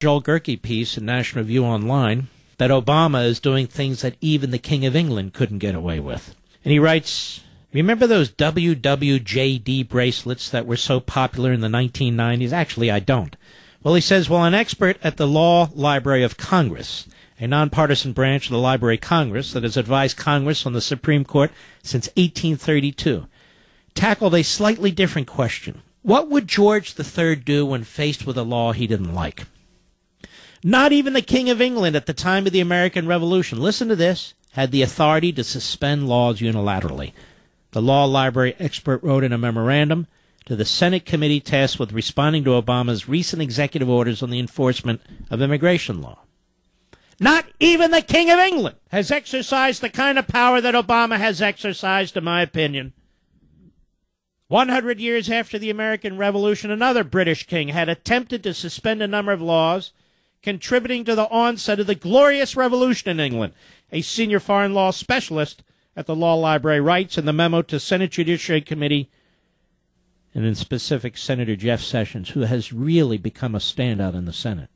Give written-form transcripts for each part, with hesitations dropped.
Joel Gerke piece in National Review Online that Obama is doing things that even the King of England couldn't get away with. And he writes, remember those WWJD bracelets that were so popular in the 1990s? Actually, I don't. Well, he says, an expert at the Law Library of Congress, a nonpartisan branch of the Library of Congress that has advised Congress on the Supreme Court since 1832, tackled a slightly different question. What would George III do when faced with a law he didn't like? Not even the King of England at the time of the American Revolution, listen to this, had the authority to suspend laws unilaterally. The law library expert wrote in a memorandum to the Senate committee tasked with responding to Obama's recent executive orders on the enforcement of immigration law. Not even the King of England has exercised the kind of power that Obama has exercised, in my opinion. 100 years after the American Revolution, another British king had attempted to suspend a number of laws contributing to the onset of the glorious revolution in England. A senior foreign law specialist at the Law Library writes in the memo to Senate Judiciary Committee, and in specific Senator Jeff Sessions, who has really become a standout in the Senate.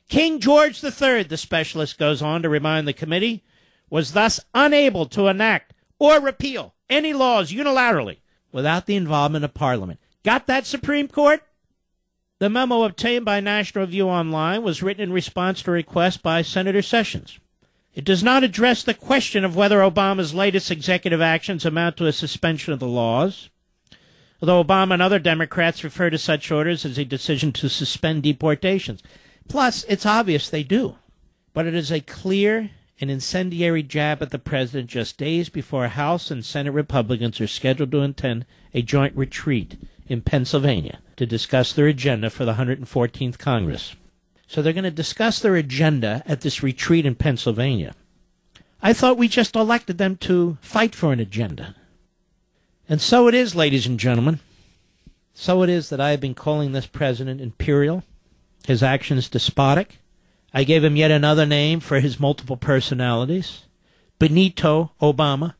King George III, the specialist goes on to remind the committee, was thus unable to enact or repeal any laws unilaterally without the involvement of Parliament. Got that, Supreme Court? The memo obtained by National Review Online was written in response to a request by Senator Sessions. It does not address the question of whether Obama's latest executive actions amount to a suspension of the laws, although Obama and other Democrats refer to such orders as a decision to suspend deportations. Plus, it's obvious they do. But it is a clear and incendiary jab at the president just days before House and Senate Republicans are scheduled to attend a joint retreat in Pennsylvania to discuss their agenda for the 114th Congress. So they're going to discuss their agenda at this retreat in Pennsylvania. I thought we just elected them to fight for an agenda. And so it is, ladies and gentlemen. So it is that I have been calling this president imperial, his actions despotic. I gave him yet another name for his multiple personalities, Benito Obama.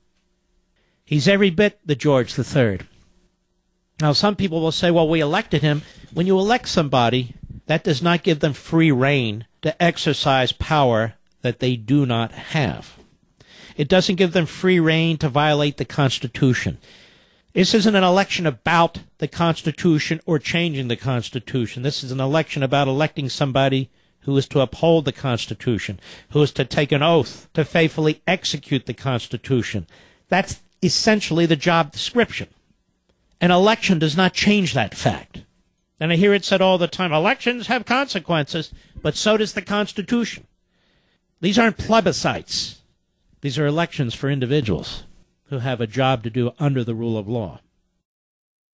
He's every bit the George III. Now, some people will say, we elected him. When you elect somebody, that does not give them free rein to exercise power that they do not have. It doesn't give them free rein to violate the Constitution. This isn't an election about the Constitution or changing the Constitution. This is an election about electing somebody who is to uphold the Constitution, who is to take an oath to faithfully execute the Constitution. That's essentially the job description. An election does not change that fact. And I hear it said all the time, elections have consequences, but so does the Constitution. These aren't plebiscites. These are elections for individuals who have a job to do under the rule of law.